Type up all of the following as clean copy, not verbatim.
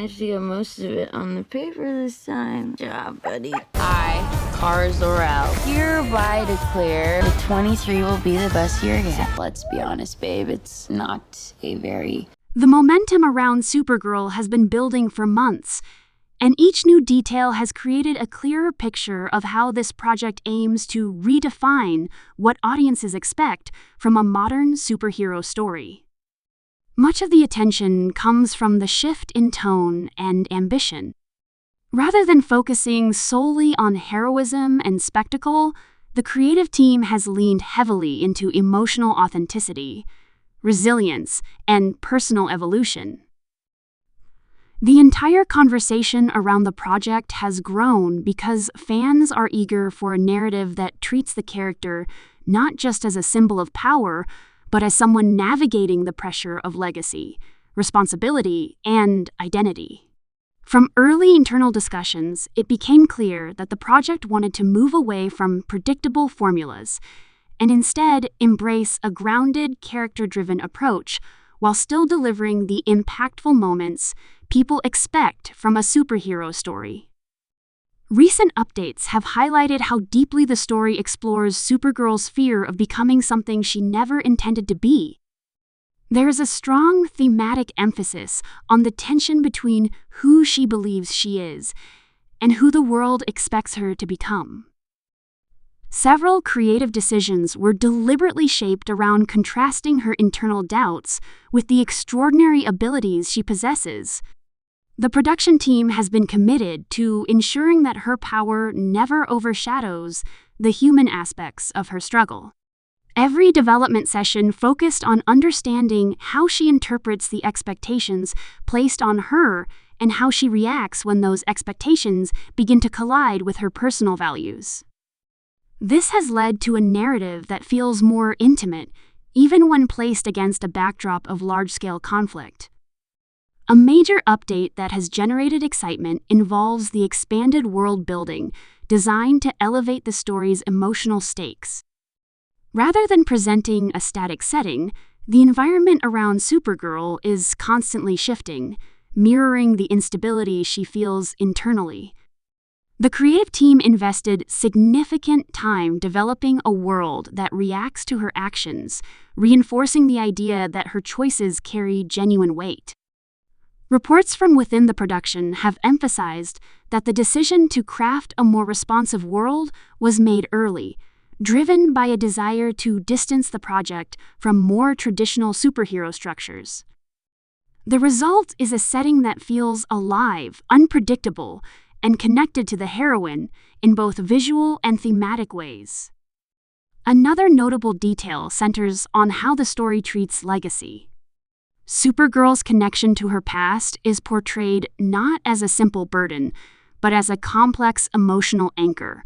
managed to get most of it on the paper this time. Good job, buddy. I, Cara Zor-El, hereby declare that 23 will be the best year yet. Let's be honest, babe, it's not a very... The momentum around Supergirl has been building for months, and each new detail has created a clearer picture of how this project aims to redefine what audiences expect from a modern superhero story. Much of the attention comes from the shift in tone and ambition. Rather than focusing solely on heroism and spectacle, the creative team has leaned heavily into emotional authenticity, resilience, and personal evolution. The entire conversation around the project has grown because fans are eager for a narrative that treats the character not just as a symbol of power, but as someone navigating the pressure of legacy, responsibility, and identity. From early internal discussions, it became clear that the project wanted to move away from predictable formulas and instead embrace a grounded, character-driven approach while still delivering the impactful moments people expect from a superhero story. Recent updates have highlighted how deeply the story explores Supergirl's fear of becoming something she never intended to be. There is a strong thematic emphasis on the tension between who she believes she is and who the world expects her to become. Several creative decisions were deliberately shaped around contrasting her internal doubts with the extraordinary abilities she possesses. The production team has been committed to ensuring that her power never overshadows the human aspects of her struggle. Every development session focused on understanding how she interprets the expectations placed on her and how she reacts when those expectations begin to collide with her personal values. This has led to a narrative that feels more intimate, even when placed against a backdrop of large-scale conflict. A major update that has generated excitement involves the expanded world building designed to elevate the story's emotional stakes. Rather than presenting a static setting, the environment around Supergirl is constantly shifting, mirroring the instability she feels internally. The creative team invested significant time developing a world that reacts to her actions, reinforcing the idea that her choices carry genuine weight. Reports from within the production have emphasized that the decision to craft a more responsive world was made early, driven by a desire to distance the project from more traditional superhero structures. The result is a setting that feels alive, unpredictable, and connected to the heroine in both visual and thematic ways. Another notable detail centers on how the story treats legacy. Supergirl's connection to her past is portrayed not as a simple burden, but as a complex emotional anchor.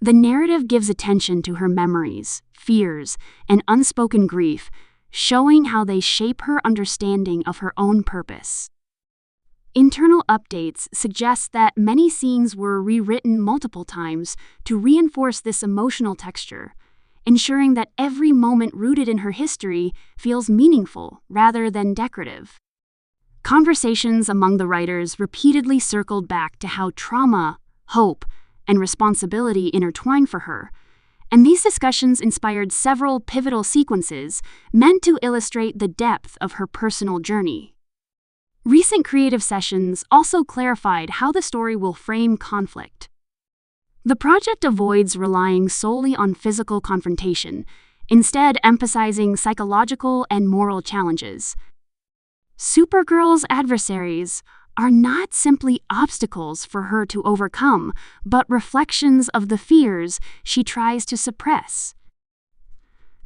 The narrative gives attention to her memories, fears, and unspoken grief, showing how they shape her understanding of her own purpose. Internal updates suggest that many scenes were rewritten multiple times to reinforce this emotional texture, ensuring that every moment rooted in her history feels meaningful rather than decorative. Conversations among the writers repeatedly circled back to how trauma, hope, and responsibility intertwine for her, and these discussions inspired several pivotal sequences meant to illustrate the depth of her personal journey. Recent creative sessions also clarified how the story will frame conflict. The project avoids relying solely on physical confrontation, instead emphasizing psychological and moral challenges. Supergirl's adversaries are not simply obstacles for her to overcome, but reflections of the fears she tries to suppress.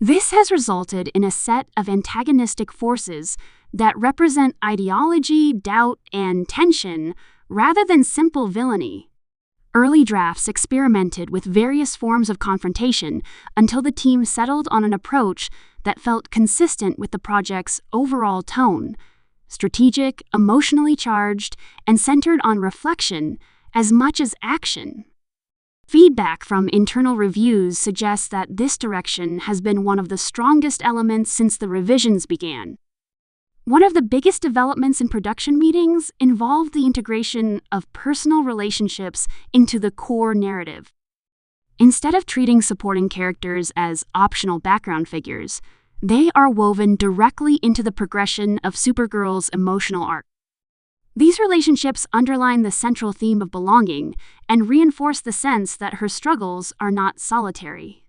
This has resulted in a set of antagonistic forces that represent ideology, doubt, and tension rather than simple villainy. Early drafts experimented with various forms of confrontation until the team settled on an approach that felt consistent with the project's overall tone: strategic, emotionally charged, and centered on reflection as much as action. Feedback from internal reviews suggests that this direction has been one of the strongest elements since the revisions began. One of the biggest developments in production meetings involved the integration of personal relationships into the core narrative. Instead of treating supporting characters as optional background figures, they are woven directly into the progression of Supergirl's emotional arc. These relationships underline the central theme of belonging and reinforce the sense that her struggles are not solitary.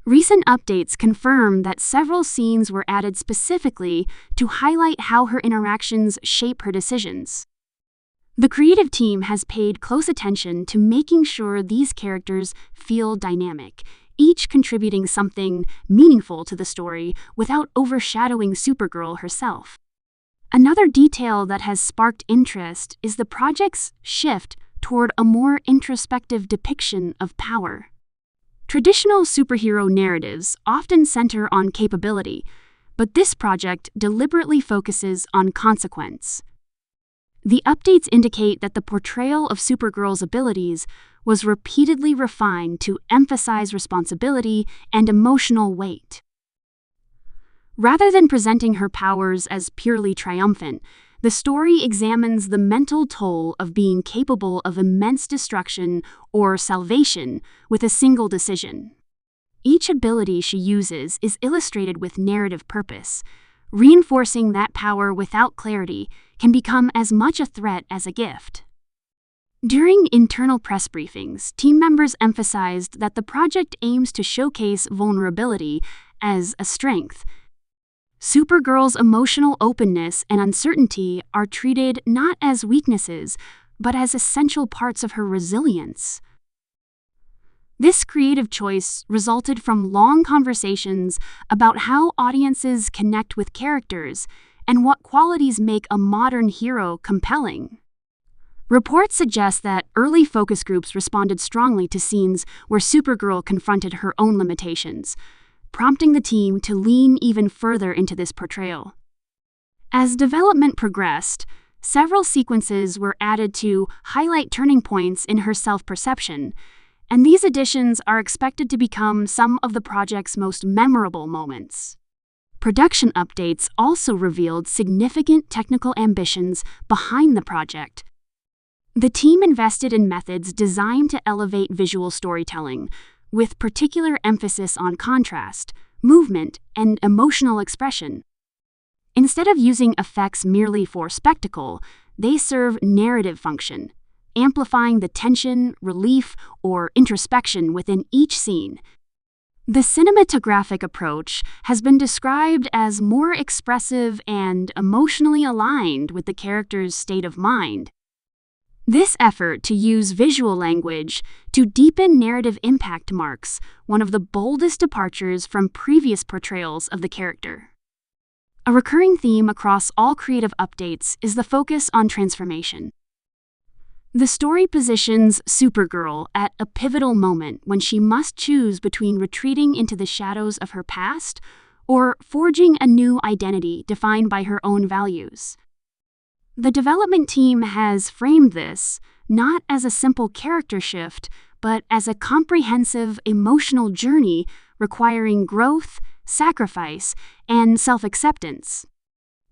Recent updates confirm that several scenes were added specifically to highlight how her interactions shape her decisions. The creative team has paid close attention to making sure these characters feel dynamic, each contributing something meaningful to the story without overshadowing Supergirl herself. Another detail that has sparked interest is the project's shift toward a more introspective depiction of power. Traditional superhero narratives often center on capability, but this project deliberately focuses on consequence. The updates indicate that the portrayal of Supergirl's abilities was repeatedly refined to emphasize responsibility and emotional weight. Rather than presenting her powers as purely triumphant, the story examines the mental toll of being capable of immense destruction or salvation with a single decision. Each ability she uses is illustrated with narrative purpose, reinforcing that power without clarity can become as much a threat as a gift. During internal press briefings, team members emphasized that the project aims to showcase vulnerability as a strength. Supergirl's emotional openness and uncertainty are treated not as weaknesses, but as essential parts of her resilience. This creative choice resulted from long conversations about how audiences connect with characters and what qualities make a modern hero compelling. Reports suggest that early focus groups responded strongly to scenes where Supergirl confronted her own limitations, prompting the team to lean even further into this portrayal. As development progressed, several sequences were added to highlight turning points in her self-perception, and these additions are expected to become some of the project's most memorable moments. Production updates also revealed significant technical ambitions behind the project. The team invested in methods designed to elevate visual storytelling, with particular emphasis on contrast, movement, and emotional expression. Instead of using effects merely for spectacle, they serve narrative function, amplifying the tension, relief, or introspection within each scene. The cinematographic approach has been described as more expressive and emotionally aligned with the character's state of mind. This effort to use visual language to deepen narrative impact marks one of the boldest departures from previous portrayals of the character. A recurring theme across all creative updates is the focus on transformation. The story positions Supergirl at a pivotal moment when she must choose between retreating into the shadows of her past or forging a new identity defined by her own values. The development team has framed this not as a simple character shift, but as a comprehensive emotional journey requiring growth, sacrifice, and self-acceptance.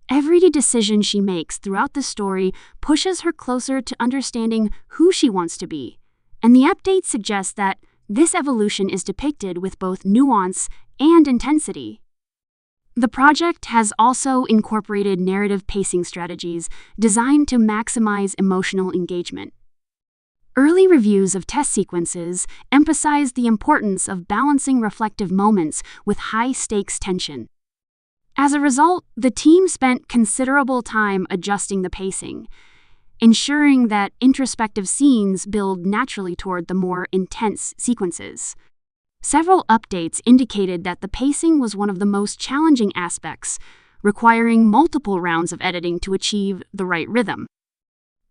Every decision she makes throughout the story pushes her closer to understanding who she wants to be, and the update suggests that this evolution is depicted with both nuance and intensity. The project has also incorporated narrative pacing strategies designed to maximize emotional engagement. Early reviews of test sequences emphasized the importance of balancing reflective moments with high-stakes tension. As a result, the team spent considerable time adjusting the pacing, ensuring that introspective scenes build naturally toward the more intense sequences. Several updates indicated that the pacing was one of the most challenging aspects, requiring multiple rounds of editing to achieve the right rhythm.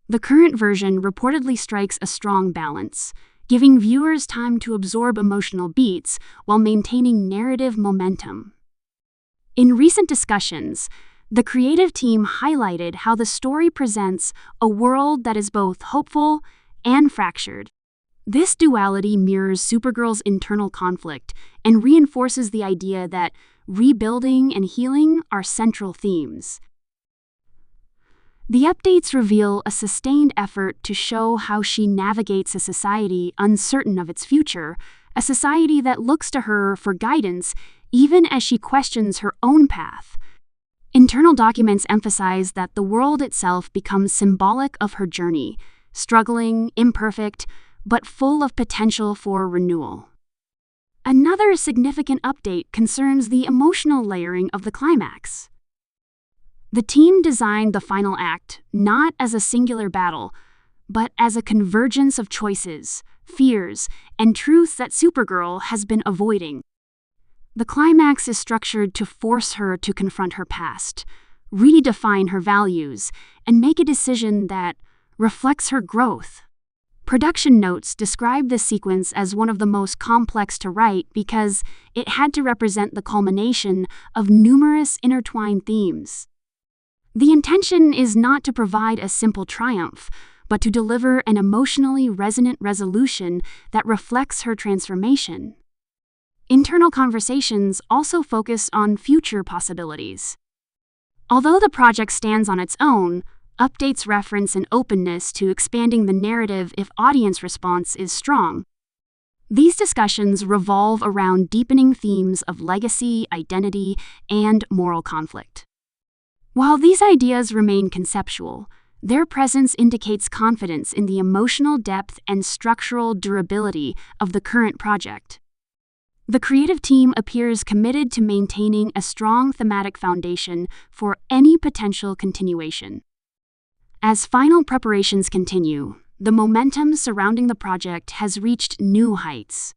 The current version reportedly strikes a strong balance, giving viewers time to absorb emotional beats while maintaining narrative momentum. In recent discussions, the creative team highlighted how the story presents a world that is both hopeful and fractured. This duality mirrors Supergirl's internal conflict and reinforces the idea that rebuilding and healing are central themes. The updates reveal a sustained effort to show how she navigates a society uncertain of its future, a society that looks to her for guidance even as she questions her own path. Internal documents emphasize that the world itself becomes symbolic of her journey, struggling, imperfect, but full of potential for renewal. Another significant update concerns the emotional layering of the climax. The team designed the final act not as a singular battle, but as a convergence of choices, fears, and truths that Supergirl has been avoiding. The climax is structured to force her to confront her past, redefine her values, and make a decision that reflects her growth. Production notes describe this sequence as one of the most complex to write because it had to represent the culmination of numerous intertwined themes. The intention is not to provide a simple triumph, but to deliver an emotionally resonant resolution that reflects her transformation. Internal conversations also focus on future possibilities. Although the project stands on its own, updates reference an openness to expanding the narrative if audience response is strong. These discussions revolve around deepening themes of legacy, identity, and moral conflict. While these ideas remain conceptual, their presence indicates confidence in the emotional depth and structural durability of the current project. The creative team appears committed to maintaining a strong thematic foundation for any potential continuation. As final preparations continue, the momentum surrounding the project has reached new heights.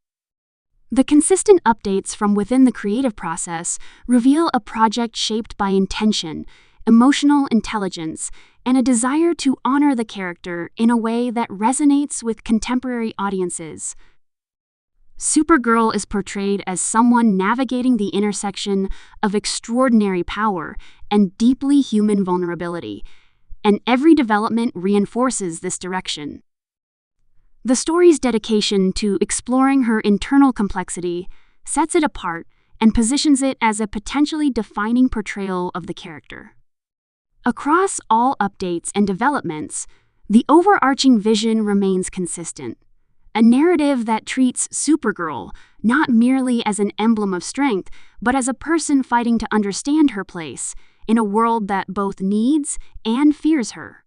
The consistent updates from within the creative process reveal a project shaped by intention, emotional intelligence, and a desire to honor the character in a way that resonates with contemporary audiences. Supergirl is portrayed as someone navigating the intersection of extraordinary power and deeply human vulnerability, and every development reinforces this direction. The story's dedication to exploring her internal complexity sets it apart and positions it as a potentially defining portrayal of the character. Across all updates and developments, the overarching vision remains consistent. A narrative that treats Supergirl not merely as an emblem of strength, but as a person fighting to understand her place in a world that both needs and fears her.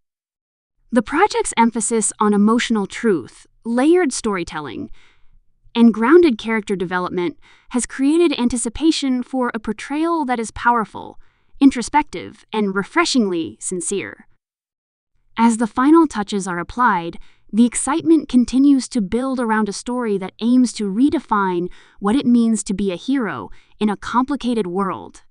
The project's emphasis on emotional truth, layered storytelling, and grounded character development has created anticipation for a portrayal that is powerful, introspective, and refreshingly sincere. As the final touches are applied, the excitement continues to build around a story that aims to redefine what it means to be a hero in a complicated world.